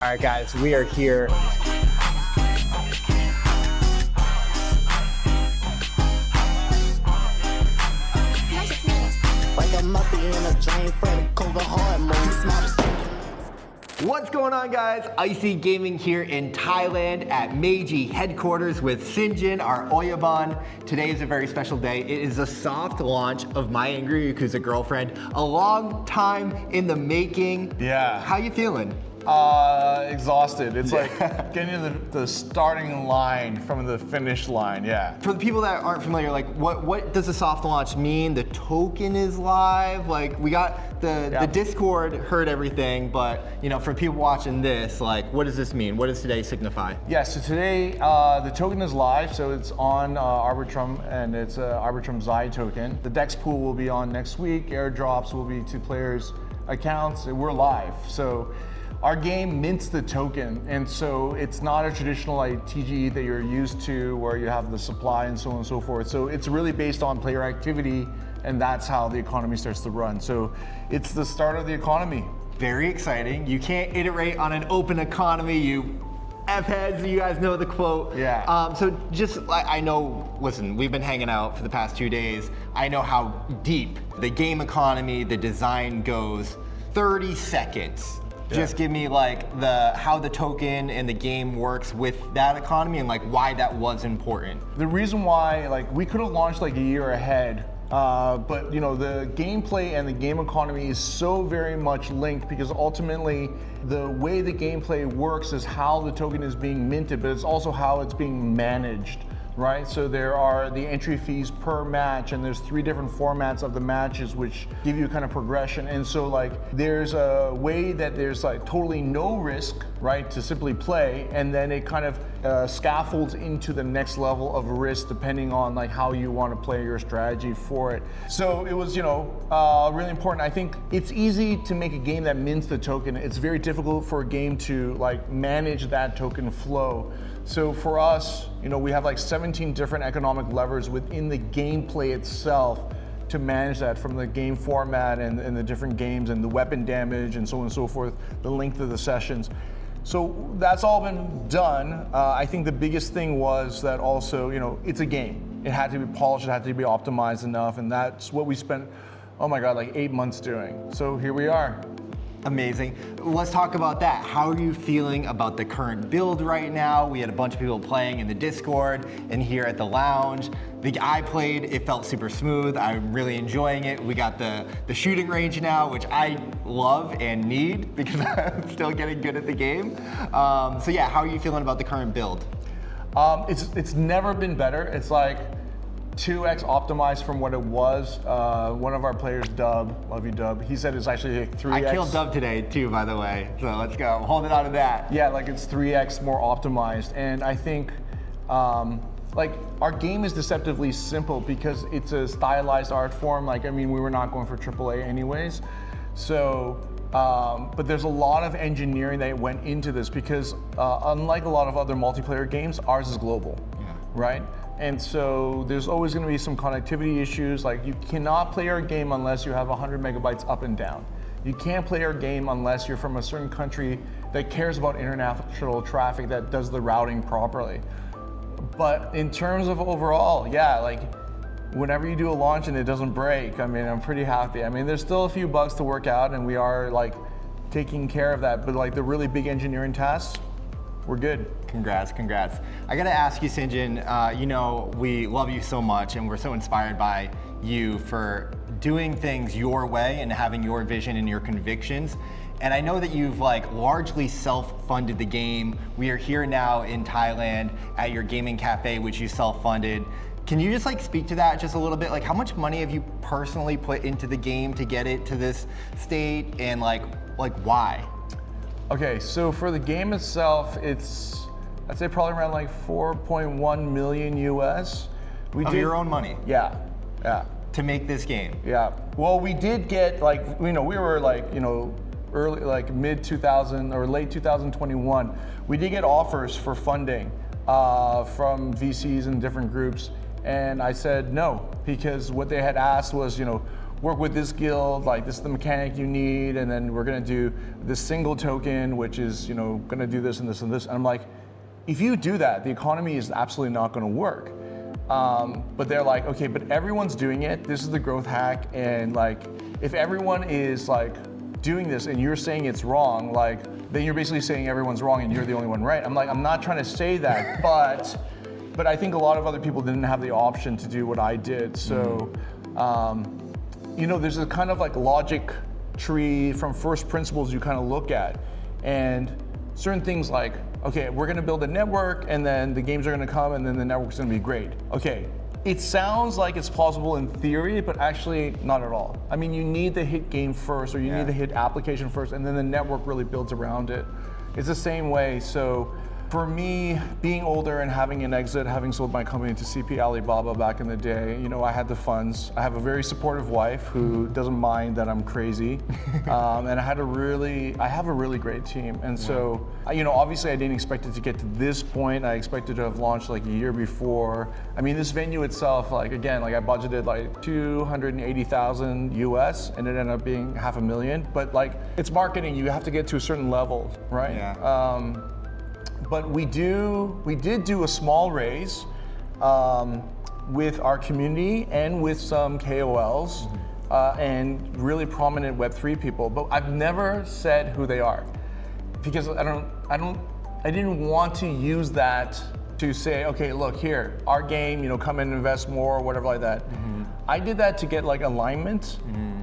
All right, guys, we are here. What's going on, guys? Icy Gaming here in Thailand at MAYG headquarters with Sinjin, our Oyaban. Today is a very special day. It is a soft launch of My Angry Yakuza Girlfriend. A long time in the making. Yeah. How you feeling? Exhausted. It's like getting to the starting line from the finish line, yeah. For the people that aren't familiar, like what does a soft launch mean? The token is live. Like we got the Discord heard everything, but you know, for people watching this, like what does this mean? What does today signify? Yeah, so today the token is live, so it's on Arbitrum, and it's Arbitrum Xi token. The DEX pool will be on next week. Airdrops will be to players' accounts, and we're live. So our game mints the token, and so it's not a traditional like TGE that you're used to where you have the supply and so on and so forth. So it's really based on player activity, and that's how the economy starts to run. So it's the start of the economy. Very exciting. You can't iterate on an open economy, you F-heads, you guys know the quote. Yeah. So just like, I know, listen, we've been hanging out for the past 2 days. I know how deep the game economy, the design goes. 30 seconds. Just give me like how the token and the game works with that economy and like why that was important. The reason why, like, we could have launched like a year ahead, but you know, the gameplay and the game economy is so very much linked because ultimately the way the gameplay works is how the token is being minted, but it's also how it's being managed. Right, so there are the entry fees per match, and there's 3 different formats of the matches which give you kind of progression. And so like there's a way that there's like totally no risk, right, to simply play, and then it kind of scaffolds into the next level of risk depending on like how you want to play your strategy for it. So it was, you know, really important. I think it's easy to make a game that mints the token. It's very difficult for a game to like manage that token flow. So for us, you know, we have like 17 different economic levers within the gameplay itself to manage that, from the game format and the different games and the weapon damage and so on and so forth, the length of the sessions. So that's all been done. I think the biggest thing was that also, you know, it's a game. It had to be polished, it had to be optimized enough, and that's what we spent, oh my God, like 8 months doing. So here we are. Amazing. Let's talk about that. How are you feeling about the current build right now? We had a bunch of people playing in the Discord and here at the lounge. I played, it felt super smooth. I'm really enjoying it. We got the shooting range now, which I love and need because I'm still getting good at the game. So yeah, how are you feeling about the current build? It's never been better. It's like 2x optimized from what it was. One of our players, Dub, love you Dub, he said it's actually 3x. I killed Dub today too, by the way, so let's go. I'm holding on to that. Yeah, like it's 3x more optimized, and I think like our game is deceptively simple because it's a stylized art form. Like, I mean, we were not going for AAA anyways. So, but there's a lot of engineering that went into this because unlike a lot of other multiplayer games, ours is global, right? And so there's always going to be some connectivity issues. Like, you cannot play our game unless you have 100 megabytes up and down. You can't play our game unless you're from a certain country that cares about international traffic, that does the routing properly. But in terms of overall, yeah, like whenever you do a launch and it doesn't break, I mean, I'm pretty happy. I mean, there's still a few bugs to work out, and we are like taking care of that. But like the really big engineering tasks, we're good. Congrats, congrats. I gotta ask you, Sinjin, you know, we love you so much and we're so inspired by you for doing things your way and having your vision and your convictions. And I know that you've like largely self-funded the game. We are here now in Thailand at your gaming cafe, which you self-funded. Can you just like speak to that just a little bit? Like, how much money have you personally put into the game to get it to this state, and like why? Okay, so for the game itself, it's, I'd say probably around like 4.1 million US. Of your own money? Yeah, yeah. To make this game? Yeah. Well, we did get like, you know, we were like, you know, early, like mid 2000 or late 2021. We did get offers for funding from VCs and different groups. And I said no, because what they had asked was, you know, work with this guild, like this is the mechanic you need, and then we're gonna do this single token, which is, you know, gonna do this and this and this. And I'm like, if you do that, the economy is absolutely not gonna work. But they're like, okay, but everyone's doing it. This is the growth hack, and like, if everyone is like doing this and you're saying it's wrong, like, then you're basically saying everyone's wrong and you're the only one right. I'm like, I'm not trying to say that, but I think a lot of other people didn't have the option to do what I did. So, you know, there's a kind of like logic tree from first principles you kind of look at, and certain things like, okay, we're gonna build a network and then the games are gonna come and then the network's gonna be great. Okay, it sounds like it's plausible in theory, but actually not at all. I mean, you need the hit game first, or you need the hit application first, and then the network really builds around it. It's the same way. So for me, being older and having an exit, having sold my company to CP Alibaba back in the day, you know, I had the funds. I have a very supportive wife who doesn't mind that I'm crazy, and I have a really great team. And so, you know, obviously I didn't expect it to get to this point. I expected to have launched like a year before. I mean, this venue itself, like again, like I budgeted like 280,000 US, and it ended up being $500,000. But like, it's marketing. You have to get to a certain level, right? Yeah. But we did do a small raise with our community and with some KOLs and really prominent Web3 people. But I've never said who they are, because I didn't want to use that to say, okay, look here, our game, you know, come and invest more or whatever like that. I did that to get like alignment,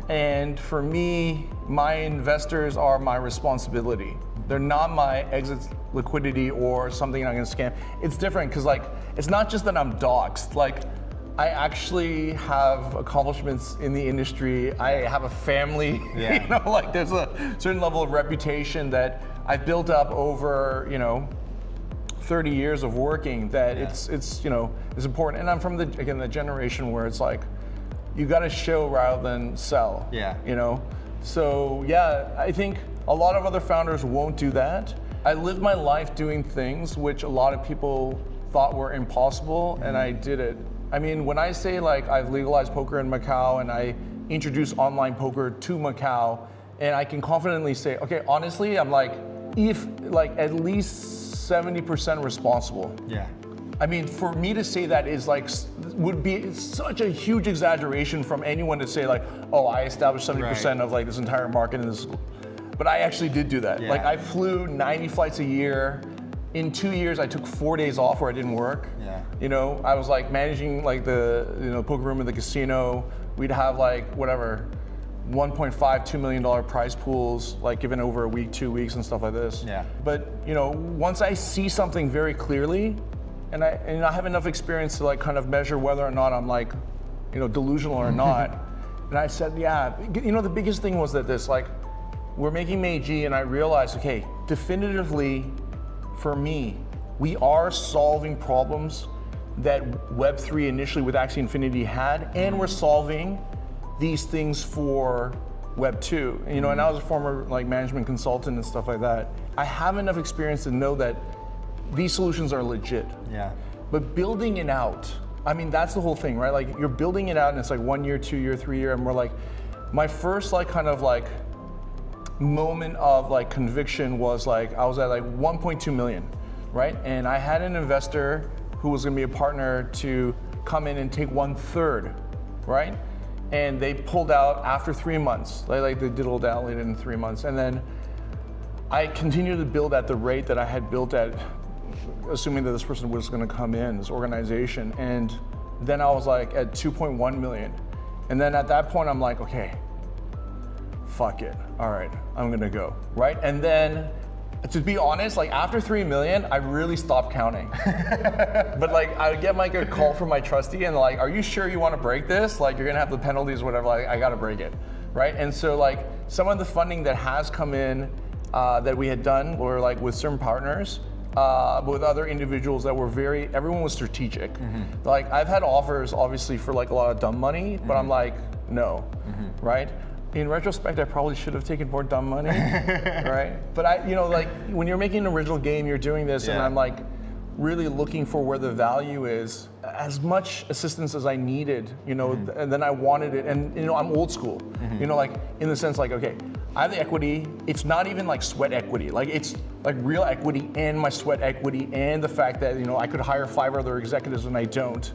and for me, my investors are my responsibility. They're not my exit liquidity or something I'm gonna scam. It's different, because like, it's not just that I'm doxxed. Like, I actually have accomplishments in the industry. I have a family, you know, like there's a certain level of reputation that I've built up over, you know, 30 years of working, that it's you know, it's important. And I'm from the generation where it's like, you gotta show rather than sell, you know? So yeah, I think a lot of other founders won't do that. I lived my life doing things which a lot of people thought were impossible, and I did it. I mean, when I say like I've legalized poker in Macau and I introduced online poker to Macau, and I can confidently say, okay, honestly, I'm like, if like at least 70% responsible. Yeah. I mean, for me to say that is like, would be such a huge exaggeration from anyone to say like, oh, I established 70% of like this entire market in this. But I actually did do that. Like, I flew 90 flights a year. In 2 years, I took 4 days off where I didn't work. You know, I was like managing like the, you know, poker room in the casino. We'd have like whatever, $1.5, $2 million prize pools, like given over a week, 2 weeks and stuff like this. But, you know, once I see something very clearly, and I have enough experience to like kind of measure whether or not I'm like, you know, delusional or not. And I said, yeah, you know, the biggest thing was that this, like, we're making MAYG, and I realized, okay, definitively for me, we are solving problems that Web3 initially with Axie Infinity had, and we're solving these things for Web2. And, you know, and I was a former like management consultant and stuff like that. I have enough experience to know that these solutions are legit. But building it out, I mean, that's the whole thing, right? Like, you're building it out and it's like 1 year, 2 year, 3 year, and we're like, my first like kind of like moment of like conviction was like, I was at like 1.2 million, right? And I had an investor who was gonna be a partner to come in and take 1/3, right? And they pulled out after 3 months. They diddled out in 3 months. And then I continued to build at the rate that I had built at, assuming that this person was gonna come in, this organization. And then I was like at 2.1 million. And then at that point, I'm like, okay, fuck it. All right, I'm gonna go, right? And then, to be honest, like after 3 million, I really stopped counting. But like, I would get like a call from my trustee and like, are you sure you wanna break this? Like, you're gonna have the penalties, whatever, like, I gotta break it, right? And so like, some of the funding that has come in that we had done were like with certain partners, but with other individuals that were everyone was strategic. Like, I've had offers obviously for like a lot of dumb money, but I'm like, no, right? In retrospect, I probably should have taken more dumb money, right? But you know, like when you're making an original game, you're doing this, and I'm like really looking for where the value is. as much assistance as I needed, and then I wanted it. And I'm old school, like in the sense like, okay, I have the equity. It's not even like sweat equity. Like it's like real equity and my sweat equity and the fact that, I could hire 5 other executives and I don't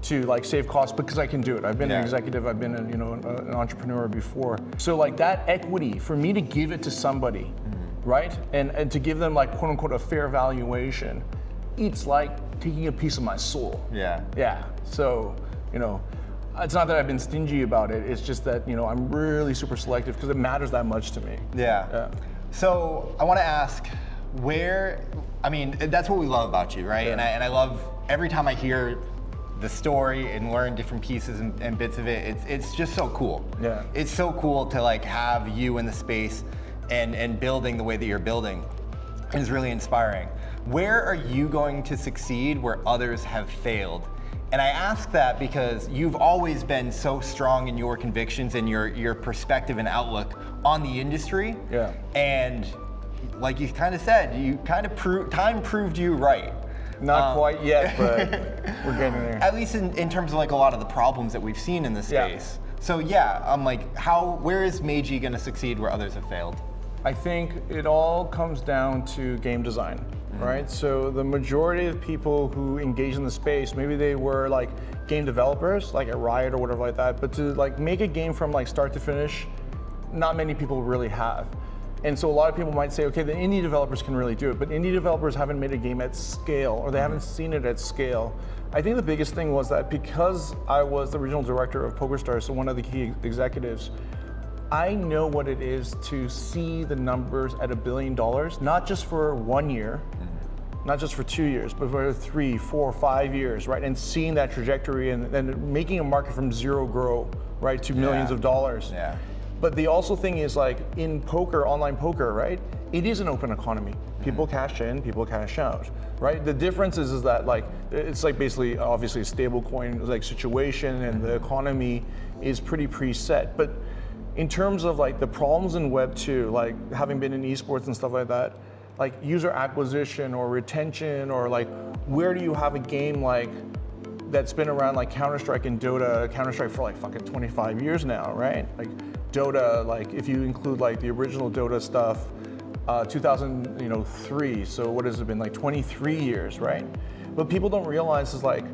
to like save costs because I can do it. I've been an executive, I've been an entrepreneur before. So like that equity, for me to give it to somebody, right? And to give them like quote unquote a fair valuation, it's like taking a piece of my soul. Yeah. So, it's not that I've been stingy about it. It's just that, I'm really super selective because it matters that much to me. Yeah. So I want to ask that's what we love about you, right? Yeah. And I love every time I hear the story and learn different pieces and bits of it. It's just so cool. Yeah. It's so cool to like have you in the space and building the way that you're building. It's really inspiring. Where are you going to succeed where others have failed? And I ask that because you've always been so strong in your convictions and your perspective and outlook on the industry. Yeah. And like you kind of said, time proved you right. Not quite yet, but we're getting there. At least in terms of like a lot of the problems that we've seen in this space. So I'm like, where is MAYG going to succeed where others have failed? I think it all comes down to game design, right? So the majority of people who engage in the space, maybe they were like game developers, like at Riot or whatever like that, but to like make a game from like start to finish, not many people really have. And so a lot of people might say, okay, the indie developers can really do it, but indie developers haven't made a game at scale, or they haven't seen it at scale. I think the biggest thing was that because I was the regional director of PokerStars, so one of the key executives, I know what it is to see the numbers at $1 billion, not just for 1 year, not just for 2 years, but for 3, 4, 5 years, right? And seeing that trajectory and making a market from zero grow, right, to millions of dollars. Yeah. But the also thing is like in poker, online poker, right? It is an open economy. People cash in, people cash out, right? The difference is that like, it's like basically obviously a stable coin like situation and the economy is pretty preset. But in terms of like the problems in Web 2, like having been in esports and stuff like that, like user acquisition or retention or like where do you have a game like that's been around like Counter-Strike and Dota, Counter-Strike for like fucking 25 years now, right? Like Dota, like if you include like the original Dota stuff, 2003, so what has it been, like 23 years, right? But people don't realize is like,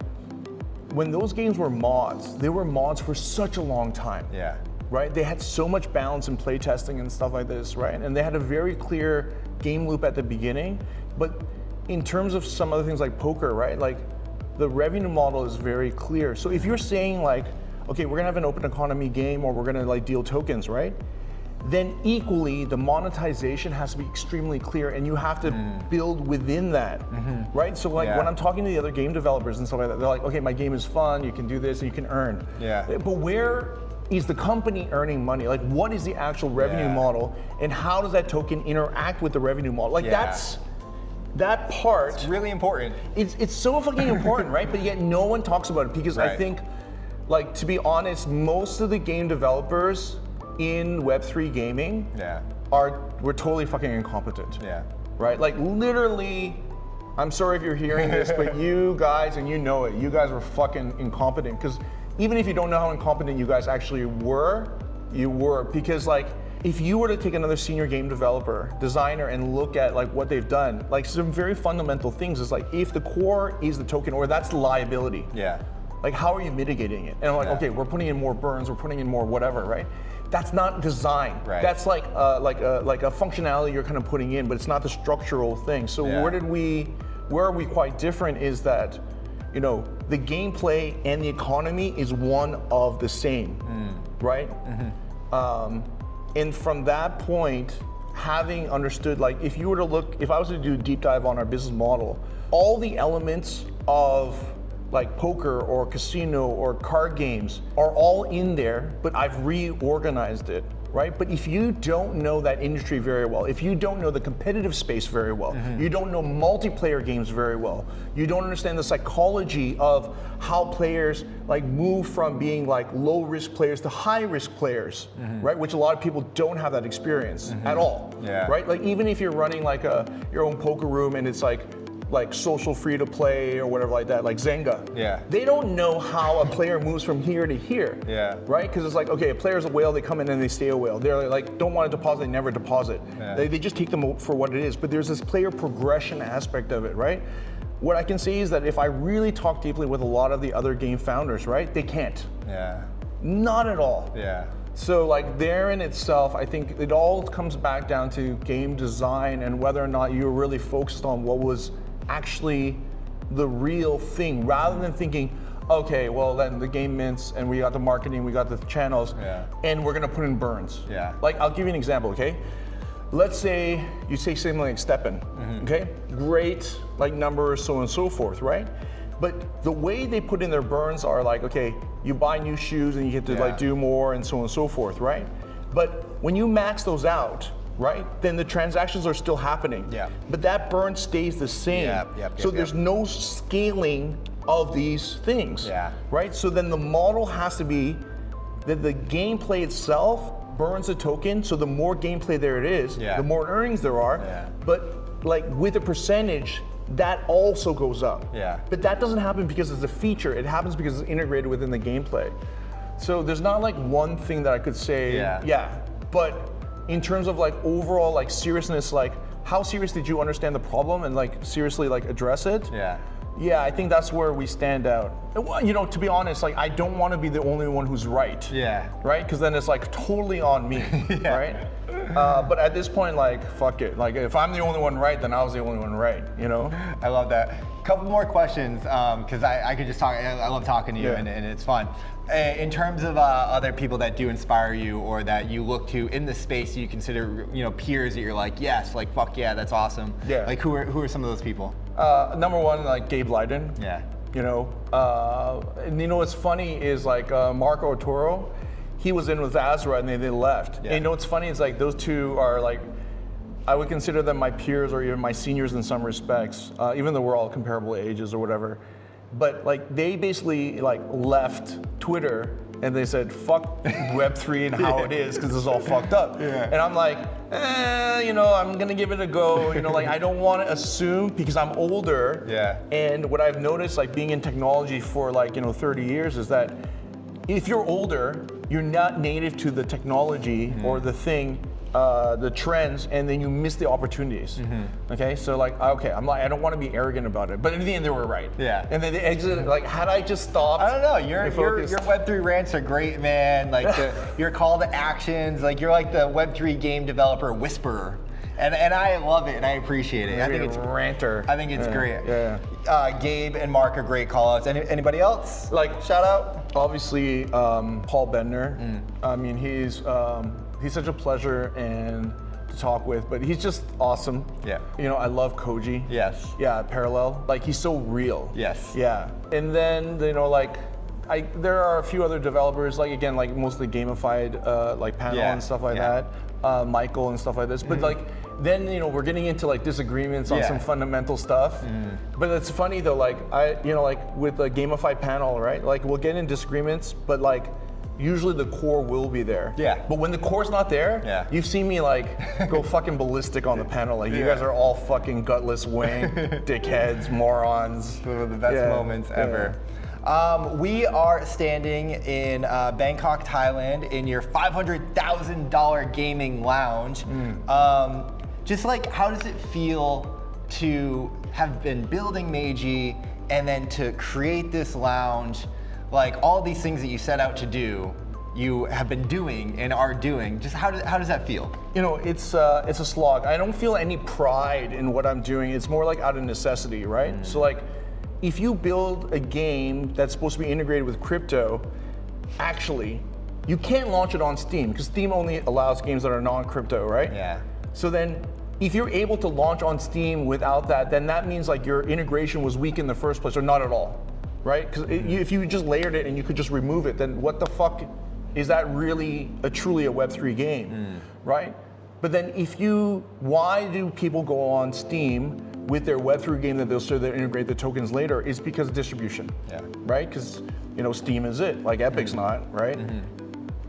when those games were mods, they were mods for such a long time. Yeah. Right? They had so much balance in playtesting and stuff like this, right? And they had a very clear game loop at the beginning. But in terms of some other things like poker, right? Like the revenue model is very clear. So if you're saying like, okay, we're gonna have an open economy game or we're gonna like deal tokens, right? Then equally, the monetization has to be extremely clear and you have to build within that, right? So like when I'm talking to the other game developers and stuff like that, they're like, okay, my game is fun, you can do this and you can earn. Yeah. But where is the company earning money? Like what is the actual revenue model and how does that token interact with the revenue model? Like that's, that part. It's really important. It's so fucking important, right? But yet no one talks about it because I think, like to be honest, most of the game developers in Web3 gaming we're totally fucking incompetent. Yeah. Right? Like literally, I'm sorry if you're hearing this, but you guys, and you know it, you guys were fucking incompetent. Because even if you don't know how incompetent you guys actually were, you were. Because like, if you were to take another senior game developer, designer, and look at like what they've done, like some very fundamental things is like, if the core is the token or that's the liability. Yeah. Like how are you mitigating it? And I'm like, okay, we're putting in more burns, we're putting in more whatever, right? That's not design. Right. That's like a functionality you're kind of putting in, but it's not the structural thing. So where are we quite different is that, you know, the gameplay and the economy is one of the same, right? And from that point, having understood, like if you were to look, if I was to do a deep dive on our business model, all the elements of like poker or casino or card games are all in there, but I've reorganized it, right? But if you don't know that industry very well, if you don't know the competitive space very well, you don't know multiplayer games very well, you don't understand the psychology of how players like move from being like low risk players to high risk players, right? Which a lot of people don't have that experience at all, right? Like even if you're running like your own poker room and it's like, like social free to play or whatever like that, like Zynga. Yeah. They don't know how a player moves from here to here. Yeah. Right? Because it's like, okay, a player's a whale, they come in and they stay a whale. They're like, don't want to deposit, they never deposit. Yeah. They just take them for what it is. But there's this player progression aspect of it, right? What I can say is that if I really talk deeply with a lot of the other game founders, right, they can't. Yeah. Not at all. Yeah. So like there in itself, I think it all comes back down to game design and whether or not you were really focused on what was actually the real thing, rather than thinking, okay, well then the game mints and we got the marketing, we got the channels, and we're gonna put in burns. Yeah. Like I'll give you an example, okay? Let's say you say something like Steppen, okay? Great, like numbers, so on and so forth, right? But the way they put in their burns are like, okay, you buy new shoes and you get to like do more and so on and so forth, right? But when you max those out, right, then the transactions are still happening. Yeah. But that burn stays the same. So there's no scaling of these things, right? So then the model has to be that the gameplay itself burns a token, so the more gameplay there it is, the more earnings there are, but like with a percentage, that also goes up. But that doesn't happen because it's a feature, it happens because it's integrated within the gameplay. So there's not like one thing that I could say, but in terms of like overall like seriousness, like how serious did you understand the problem and like seriously like address it? Yeah, I think that's where we stand out. You know, to be honest, like I don't want to be the only one who's right. Right? Because then it's like totally on me, right? But at this point, like, fuck it. Like, if I'm the only one right, then I was the only one right, you know? I love that. Couple more questions, because I could just talk, I love talking to you and it's fun. In terms of other people that do inspire you or that you look to in the space you consider, you know, peers that you're like, yes, like, fuck yeah, that's awesome. Like, who are some of those people? Number one, like Gabe Leiden. You know, and you know what's funny is like Marco Arturo, he was in with Azra and they left. And you know what's funny is like those two are like, I would consider them my peers or even my seniors in some respects, even though we're all comparable ages or whatever. But like they basically like left Twitter and they said, fuck Web3 and how it is, because it's all fucked up. And I'm like, you know, I'm gonna give it a go. You know, like I don't want to assume because I'm older. And what I've noticed, like being in technology for like, you know, 30 years is that if you're older, you're not native to the technology or the thing, the trends, and then you miss the opportunities. Okay, so like, okay, I'm like, I don't want to be arrogant about it, but in the end, they were right. And then they exited. Like, had I just stopped? I don't know. Your Web3 rants are great, man. Like your call to actions. Like you're like the Web3 game developer whisperer. And I love it and I appreciate it. I think it's ranter. I think it's great. Gabe and Mark are great call-outs. Anybody else? Like shout out? Obviously, Paul Bendner. I mean, he's such a pleasure and to talk with, but he's just awesome. You know, I love Koji. Parallel. Like he's so real. And then you know, like there are a few other developers, like again, like mostly gamified, like Panel and stuff like that. Michael and stuff like this, but like then you know we're getting into like disagreements on some fundamental stuff. But it's funny though, like you know, like with the gamified panel, right? Like we'll get in disagreements, but like usually the core will be there. But when the core's not there, you've seen me like go fucking ballistic on the panel. Like you guys are all fucking gutless, wang, dickheads, morons. One of the best moments ever. We are standing in Bangkok, Thailand, in your $500,000 gaming lounge. Just like, how does it feel to have been building MAYG and then to create this lounge? Like all these things that you set out to do, you have been doing and are doing. Just how does that feel? You know, it's a slog. I don't feel any pride in what I'm doing. It's more like out of necessity, right? So like, if you build a game that's supposed to be integrated with crypto, actually, you can't launch it on Steam because Steam only allows games that are non-crypto, right? So then, if you're able to launch on Steam without that, then that means like your integration was weak in the first place, or not at all, right? Because if you just layered it and you could just remove it, then what the fuck is that really truly a Web3 game, right? But then why do people go on Steam with their Web3 game that they'll start to integrate the tokens later? Is because of distribution, right? Because you know Steam is it, like Epic's not, right?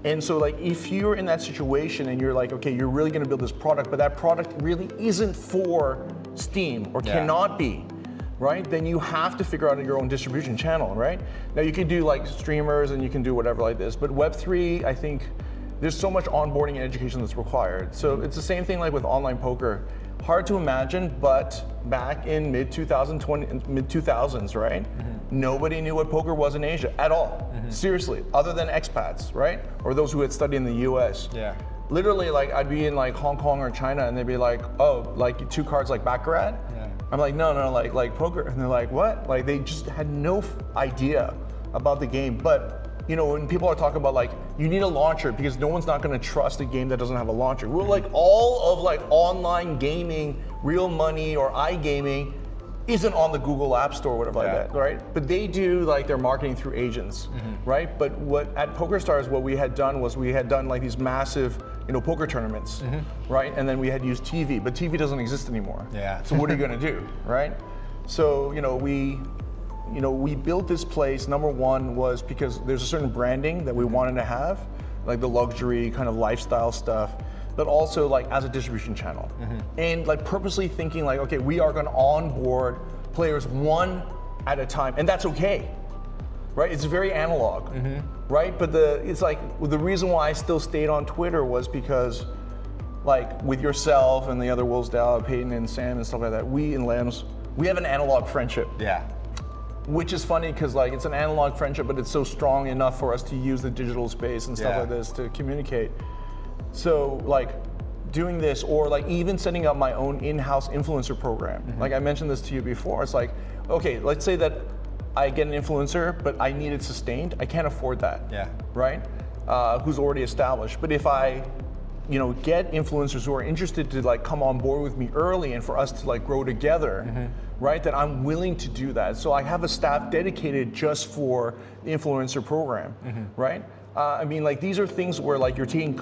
And so like if you're in that situation and you're like, okay, you're really gonna build this product, but that product really isn't for Steam or cannot be, right? Then you have to figure out your own distribution channel, right? Now you can do like streamers and you can do whatever like this, but Web3, I think there's so much onboarding and education that's required. So it's the same thing like with online poker. Hard to imagine, but back in mid-2000s, right? Nobody knew what poker was in Asia at all. Seriously, other than expats, right? Or those who had studied in the US. Yeah. Literally, like I'd be in like Hong Kong or China and they'd be like, oh, like 2 cards like Baccarat? Yeah. I'm like, no, like poker. And they're like, what? Like they just had no idea about the game. But you know, when people are talking about like, you need a launcher because no one's not gonna trust a game that doesn't have a launcher. Well, like all of like online gaming, real money or iGaming isn't on the Google App Store or whatever like that, right? But they do like their marketing through agents, right? But what at PokerStars, what we had done was we had done like these massive, you know, poker tournaments, right? And then we had used TV, but TV doesn't exist anymore. Yeah. So what are you gonna do, right? So, we built this place, number one was because there's a certain branding that we wanted to have, like the luxury kind of lifestyle stuff, but also like as a distribution channel. And like purposely thinking like, okay, we are gonna onboard players one at a time, and that's okay, right? It's very analog, right? But it's like, the reason why I still stayed on Twitter was because like with yourself and the other Wilsdale, Peyton and Sam and stuff like that, we and Lambs, we have an analog friendship. Yeah. Which is funny because like it's an analog friendship, but it's so strong enough for us to use the digital space and stuff like this to communicate. So like doing this, or like even setting up my own in-house influencer program. Like I mentioned this to you before, it's like, okay, let's say that I get an influencer, but I need it sustained. I can't afford that, right? Who's already established. But if I, get influencers who are interested to like come on board with me early and for us to like grow together, right? That I'm willing to do that. So I have a staff dedicated just for the influencer program, right? I mean, like these are things where like you're taking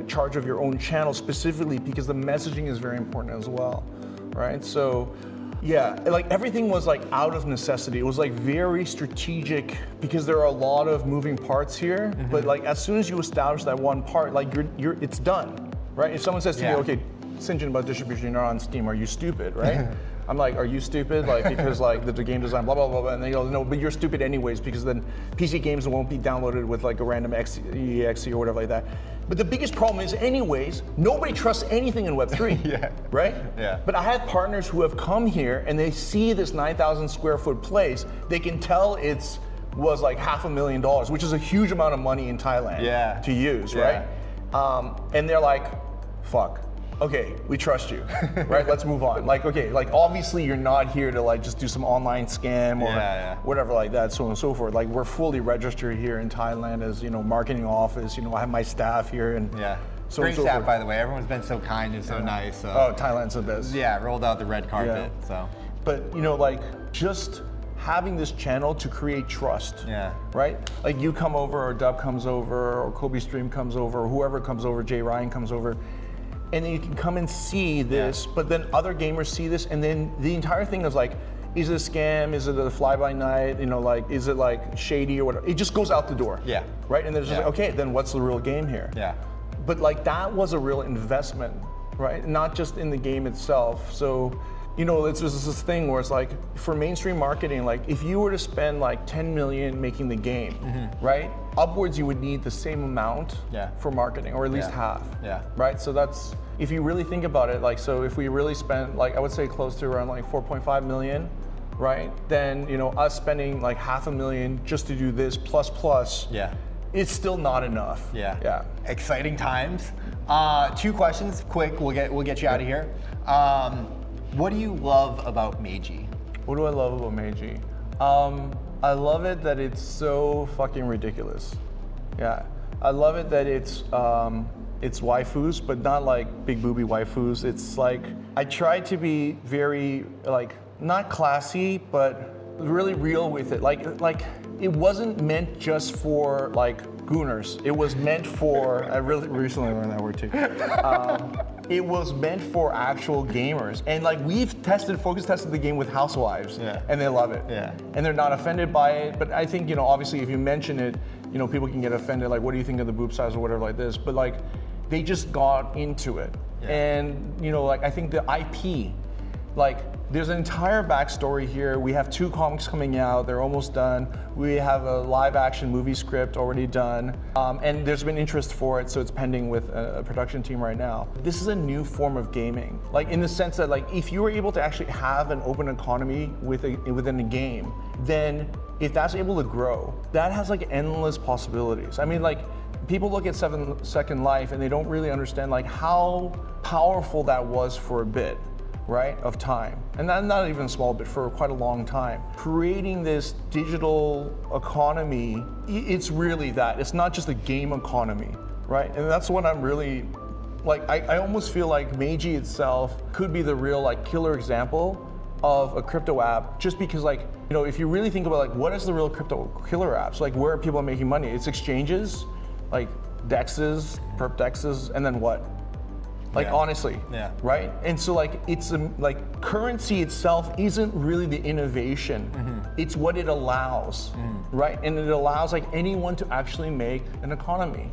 charge of your own channel specifically because the messaging is very important as well, right? So yeah, like everything was like out of necessity. It was like very strategic because there are a lot of moving parts here, but like as soon as you establish that one part, like it's done, right? If someone says to me, okay, Sinjin, about distribution, you're not on Steam, are you stupid, right? I'm like, are you stupid? Like, because like the game design, blah, blah, blah, blah. And they go, no, but you're stupid anyways, because then PC games won't be downloaded with like a random exe or whatever like that. But the biggest problem is anyways, nobody trusts anything in Web3, right? Yeah. But I had partners who have come here and they see this 9,000 square foot place, they can tell was like $500,000, which is a huge amount of money in Thailand to use, right? And they're like, fuck. Okay, we trust you, right? Let's move on. Like, okay, like obviously you're not here to like just do some online scam or whatever like that, so on and so forth. Like we're fully registered here in Thailand as, marketing office. I have my staff here and so great and so staff, forth. by the way. Everyone's been so kind and so nice. So. Oh, Thailand's the best. Yeah, rolled out the red carpet. So. But like just having this channel to create trust, right? Like you come over, or Dub comes over, or Kobe Stream comes over, or whoever comes over, Jay Ryan comes over. And then you can come and see this, but then other gamers see this, and then the entire thing is like, is it a scam? Is it a fly-by-night? Like, is it like shady or whatever? It just goes out the door. Yeah. Right? And then it's just like, okay, then what's the real game here? Yeah. But like that was a real investment, right? Not just in the game itself. So, it's just this thing where it's like, for mainstream marketing, like if you were to spend like 10 million making the game, right? Upwards you would need the same amount for marketing, or at least half, right? So that's, if you really think about it, like, so if we really spent, like, I would say close to around like 4.5 million, right? Then, us spending like $500,000 just to do this plus, it's still not enough. Yeah. Exciting times. 2 questions, quick, we'll get you out of here. What do you love about MAYG? What do I love about MAYG? I love it that it's so fucking ridiculous. Yeah, I love it that it's waifus, but not like big booby waifus. It's like, I try to be very like, not classy, but really real with it. Like it wasn't meant just for like gooners. It was meant for, I really recently learned that word too. It was meant for actual gamers. And like focus tested the game with housewives, and they love it. And they're not offended by it, but I think, obviously if you mention it, people can get offended, like, what do you think of the boob size or whatever like this, but like, they just got into it. And, like, I think the IP Like, there's an entire backstory here. We have 2 comics coming out, they're almost done. We have a live action movie script already done. And there's been interest for it, so it's pending with a production team right now. This is a new form of gaming. Like, in the sense that, like, if you were able to actually have an open economy within a game, then if that's able to grow, that has like endless possibilities. I mean, like, people look at 7 Second Life and they don't really understand like how powerful that was for a bit, right, of time. And not even a small bit, for quite a long time. Creating this digital economy, it's really that. It's not just a game economy, right? And that's what I'm really, like, I almost feel like MAYG itself could be the real like killer example of a crypto app, just because, like, you know, if you really think about like what is the real crypto killer apps, like where are people making money? It's exchanges, like dexes, perp dexes, and then what? Like, honestly, right? And so like, it's like currency itself isn't really the innovation. It's what it allows, right? And it allows like anyone to actually make an economy.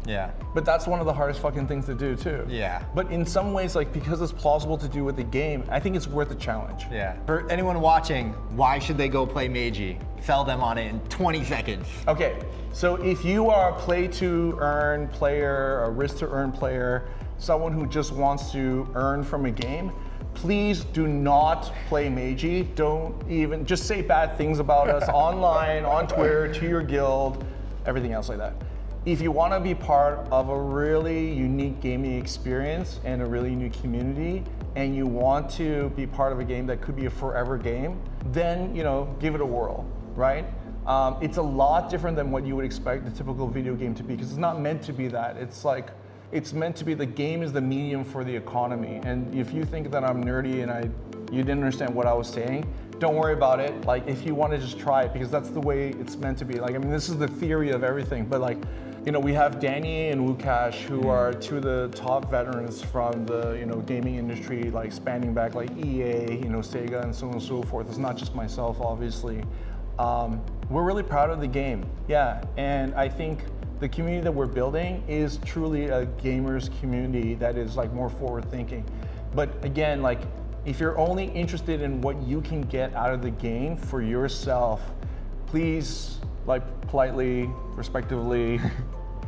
But that's one of the hardest fucking things to do too. But in some ways, like, because it's plausible to do with the game, I think it's worth a challenge. For anyone watching, why should they go play MAYG? Sell them on it in 20 seconds. Okay, so if you are a play to earn player, a risk to earn player, someone who just wants to earn from a game, please do not play MAYG. Don't even, just say bad things about us online, on Twitter, to your guild, everything else like that. If you want to be part of a really unique gaming experience and a really unique community, and you want to be part of a game that could be a forever game, then, you know, give it a whirl, right? It's a lot different than what you would expect the typical video game to be, because it's not meant to be that. It's like, it's meant to be, the game is the medium for the economy. And if you think that I'm nerdy and you didn't understand what I was saying, don't worry about it. Like, if you want to just try it, because that's the way it's meant to be. Like, I mean, this is the theory of everything, but like, you know, we have Danny and Wukash, who are 2 of the top veterans from the, you know, gaming industry, like spanning back like EA, you know, Sega, and so on and so forth. It's not just myself, obviously. We're really proud of the game, and I think the community that we're building is truly a gamers community that is like more forward thinking. But again, like, if you're only interested in what you can get out of the game for yourself, please, like, politely, respectively,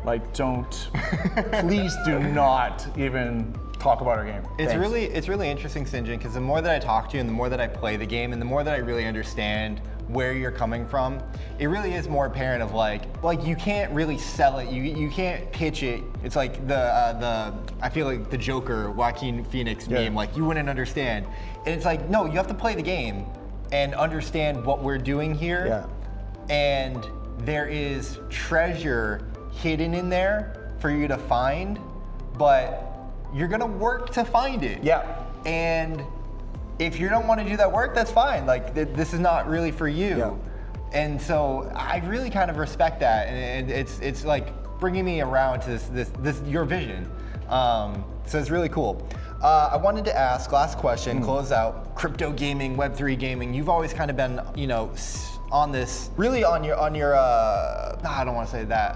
like, please do not even talk about our game. It's really interesting, Sinjin, because the more that I talk to you and the more that I play the game and the more that I really understand where you're coming from, it really is more apparent of like you can't really sell it, you can't pitch it. It's like the I feel like the Joker, Joaquin Phoenix meme, like, you wouldn't understand. And it's like, no, you have to play the game and understand what we're doing here. And there is treasure hidden in there for you to find, but you're gonna work to find it. And if you don't want to do that work, that's fine. Like, this is not really for you. And so I really kind of respect that, and it's like bringing me around to this your vision. So it's really cool. I wanted to ask, last question, close out, crypto gaming, Web3 gaming. You've always kind of been, you know, on this, really on your I don't want to say that.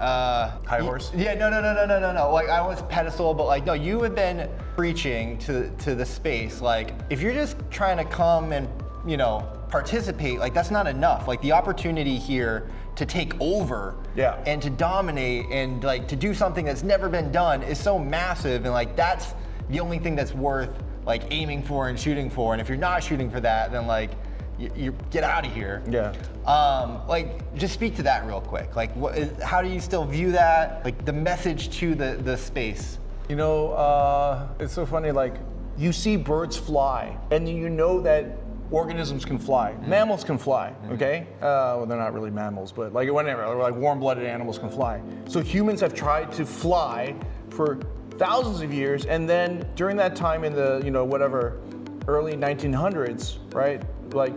High horse? Yeah, no. Like, I was pedestal, but like, no, you have been preaching to the space. Like, if you're just trying to come and, you know, participate, like, that's not enough. Like, the opportunity here to take over and to dominate and like to do something that's never been done is so massive, and like, that's the only thing that's worth like aiming for and shooting for. And if you're not shooting for that, then like, you get out of here. Like, just speak to that real quick. Like, how do you still view that? Like, the message to the space. You know, it's so funny, like, you see birds fly, and you know that organisms can fly. Mammals can fly, okay? Well, they're not really mammals, but like, whatever, like warm-blooded animals can fly. So humans have tried to fly for thousands of years, and then during that time in the, you know, whatever, early 1900s, right? Like,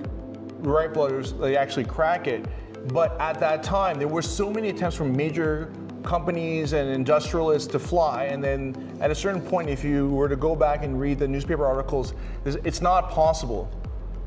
right blooders, they actually crack it. But at that time, there were so many attempts from major companies and industrialists to fly, and then at a certain point, if you were to go back and read the newspaper articles, it's not possible.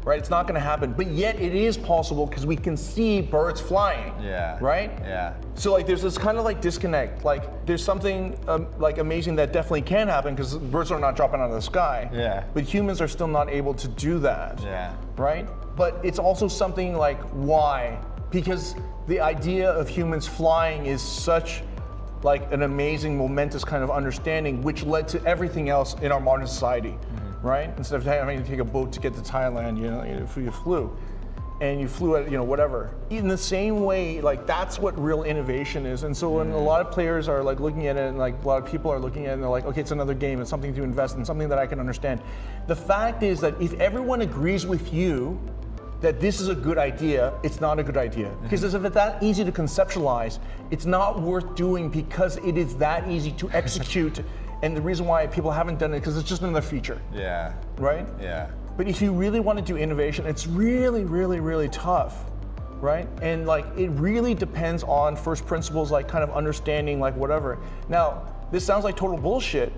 right? It's not going to happen, but yet it is possible because we can see birds flying. Yeah. Right? Yeah. So like there's this kind of like disconnect. Like there's something like amazing that definitely can happen because birds are not dropping out of the sky. Yeah. But humans are still not able to do that. Yeah. Right? But it's also something like why? Because the idea of humans flying is such like an amazing, momentous kind of understanding, which led to everything else in our modern society, right? Instead of having to take a boat to get to Thailand, you flew, and you flew at whatever. In the same way, like that's what real innovation is. And so when a lot of players are like looking at it, and like a lot of people are looking at it, and they're like, okay, it's another game, it's something to invest in, something that I can understand. The fact is that if everyone agrees with you that this is a good idea, it's not a good idea. Because if it's that easy to conceptualize, it's not worth doing because it is that easy to execute. And the reason why people haven't done it, because it's just another feature. Yeah. Right? Yeah. But if you really want to do innovation, it's really, really, really tough. Right? And like, it really depends on first principles, like kind of understanding like whatever. Now, this sounds like total bullshit,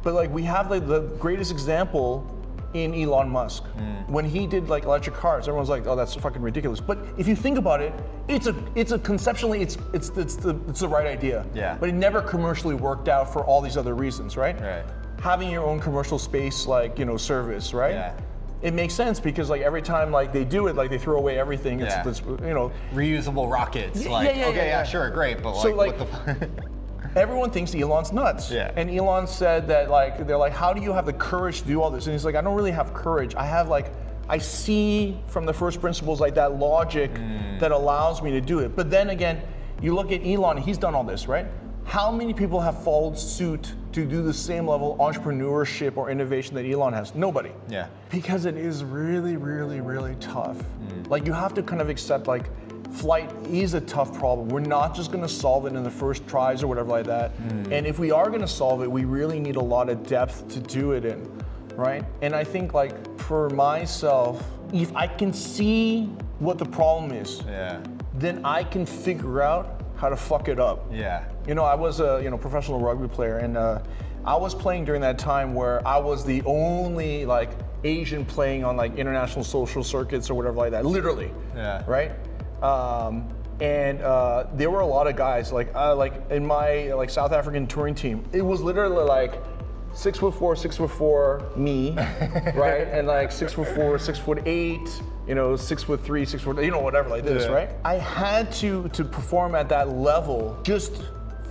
but like we have like the greatest example in Elon Musk. When he did like electric cars, everyone's like, oh, that's fucking ridiculous. But if you think about it, it's a conceptually, it's the right idea. Yeah. But it never commercially worked out for all these other reasons, right? Right. Having your own commercial space, like, service, right? Yeah. It makes sense because like every time like they do it, like they throw away everything. Yeah. It's reusable rockets. Like, yeah, okay, yeah. sure, great, but So, like what the everyone thinks Elon's nuts. Yeah. And Elon said that like, they're like, how do you have the courage to do all this? And he's like, I don't really have courage. I see from the first principles like that logic that allows me to do it. But then again, you look at Elon, he's done all this, right? How many people have followed suit to do the same level of entrepreneurship or innovation that Elon has? Nobody. Yeah. Because it is really, really, really tough. Like you have to kind of accept like, flight is a tough problem. We're not just gonna solve it in the first tries or whatever like that. And if we are gonna solve it, we really need a lot of depth to do it in, right? And I think like for myself, if I can see what the problem is, then I can figure out how to fuck it up. Yeah. I was a professional rugby player, and I was playing during that time where I was the only like Asian playing on like international social circuits or whatever like that, literally. Yeah. Right? And there were a lot of guys like in my like South African touring team. It was literally like 6'4", 6'4", me, right? And like 6'4", 6'8", 6'3", 6'4", whatever like this, right? I had to perform at that level, just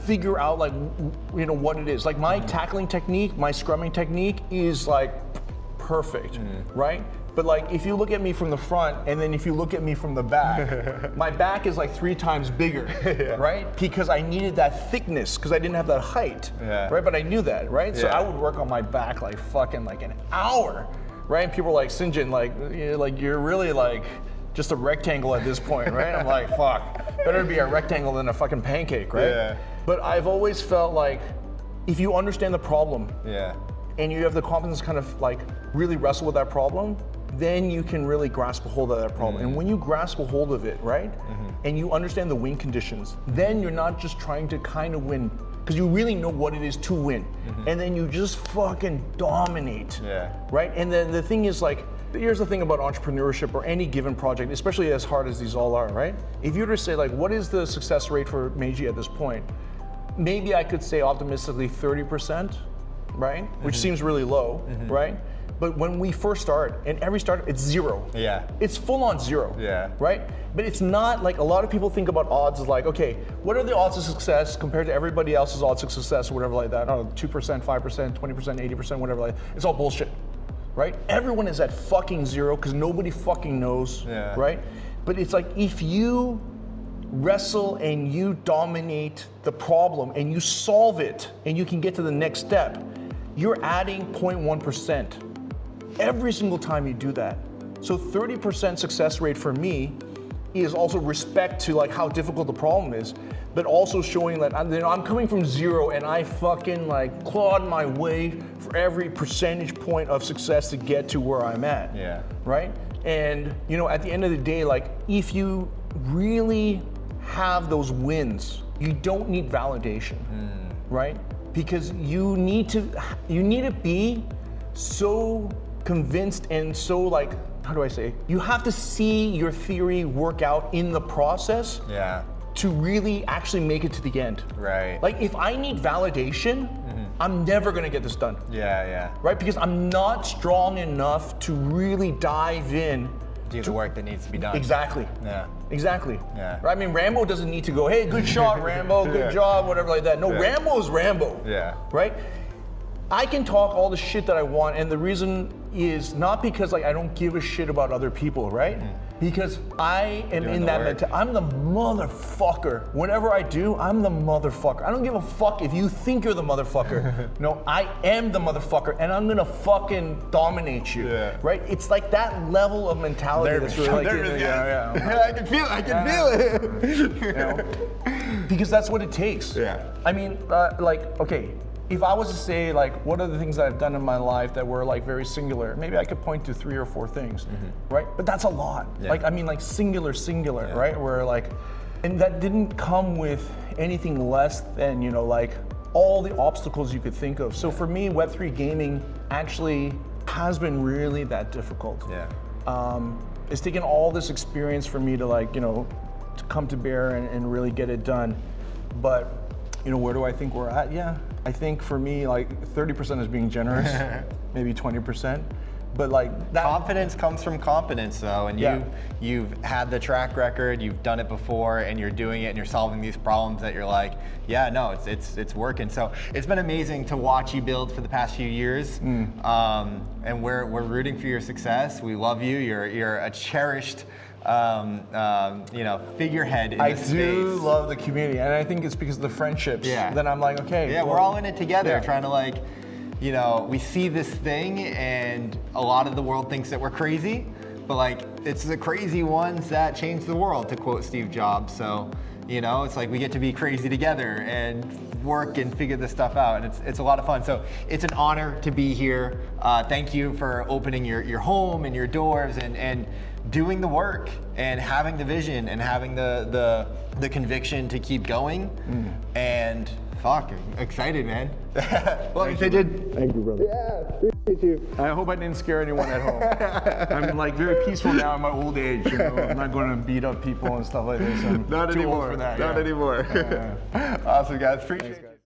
figure out like what it is. Like my tackling technique, my scrumming technique is like perfect, right? But like, if you look at me from the front and then if you look at me from the back, my back is like 3 times bigger, right? Because I needed that thickness because I didn't have that height, right? But I knew that, right? So I would work on my back like fucking like an hour, right? And people were like, Sinjin, like you're really like just a rectangle at this point, right? I'm like, fuck, better be a rectangle than a fucking pancake, right? Yeah. But I've always felt like if you understand the problem, and you have the confidence to kind of like really wrestle with that problem, then you can really grasp a hold of that problem. And when you grasp a hold of it, right, and you understand the win conditions, then you're not just trying to kind of win, because you really know what it is to win. And then you just fucking dominate, right? And then the thing is like, here's the thing about entrepreneurship or any given project, especially as hard as these all are, right? If you were to say like, what is the success rate for MAYG at this point? Maybe I could say optimistically 30%, right? Which seems really low, right? But when we first start, and every start, it's 0. Yeah. It's full on 0. Yeah. Right? But it's not like a lot of people think about odds as like, okay, what are the odds of success compared to everybody else's odds of success or whatever like that? I don't know, 2%, 5%, 20%, 80%, whatever like that. It's all bullshit. Right? Everyone is at fucking 0 because nobody fucking knows. Right? But it's like if you wrestle and you dominate the problem and you solve it and you can get to the next step, you're adding 0.1% every single time you do that. So 30% success rate for me is also respect to like how difficult the problem is, but also showing that I'm coming from 0 and I fucking like clawed my way for every percentage point of success to get to where I'm at. Right? And at the end of the day, like if you really have those wins, you don't need validation, right? Because you need to be so convinced and so like how do I say? You have to see your theory work out in the process Yeah. to really actually make it to the end. Right. Like if I need validation, I'm never gonna get this done. Yeah. Right? Because I'm not strong enough to really dive in. Do the work that needs to be done. Exactly. Yeah. Exactly. Yeah. Right? I mean, Rambo doesn't need to go, hey, good shot, Rambo, good job, whatever like that. No, Rambo is Rambo. Yeah. Right? I can talk all the shit that I want, and the reason is not because like I don't give a shit about other people, right? Because I am Doing in the that work. mentality. I'm the motherfucker. Whatever I do, I'm the motherfucker. I don't give a fuck if you think you're the motherfucker. No, I am the motherfucker, and I'm gonna fucking dominate you. Yeah. Right? It's like that level of mentality that's really like, I can feel it. you know? Because that's what it takes. Yeah. I mean, like, okay, if I was to say, like, what are the things that I've done in my life that were, like, very singular, maybe I could point to 3 or 4 things, right? But that's a lot. Yeah. Like, I mean, like, singular, right? Where, like, and that didn't come with anything less than, you know, like, all the obstacles you could think of. So for me, Web3 gaming actually has been really that difficult. Yeah. It's taken all this experience for me to, like, you know, to come to bear and really get it done. But, you know, where do I think we're at? Yeah, I think for me, like 30% is being generous, maybe 20%. But like that. Confidence comes from competence though, and Yeah. you've had the track record, you've done it before, and you're doing it and you're solving these problems that you're like, yeah, no, it's working. So it's been amazing to watch you build for the past few years. And we're rooting for your success. We love you. You're a cherished you know, figurehead in I this do space. love the community, and I think it's because of the friendships. Yeah. Then I'm like, okay. Yeah, well, we're all in it together, yeah. trying to like, you know, we see this thing and a lot of the world thinks that we're crazy, but like, it's the crazy ones that change the world, to quote Steve Jobs. So, you know, it's like we get to be crazy together and work and figure this stuff out, and it's a lot of fun. So it's an honor to be here. Thank you for opening your home and your doors and doing the work and having the vision and having the conviction to keep going. And fuck, excited, man. Well, Thanks, I did. Thank you, brother. Yeah, appreciate you. I hope I didn't scare anyone at home. I'm like very peaceful now in my old age. You know, I'm not going to beat up people and stuff like this. I'm Not too old anymore. for that. Not yeah. anymore. Awesome, guys. Appreciate it.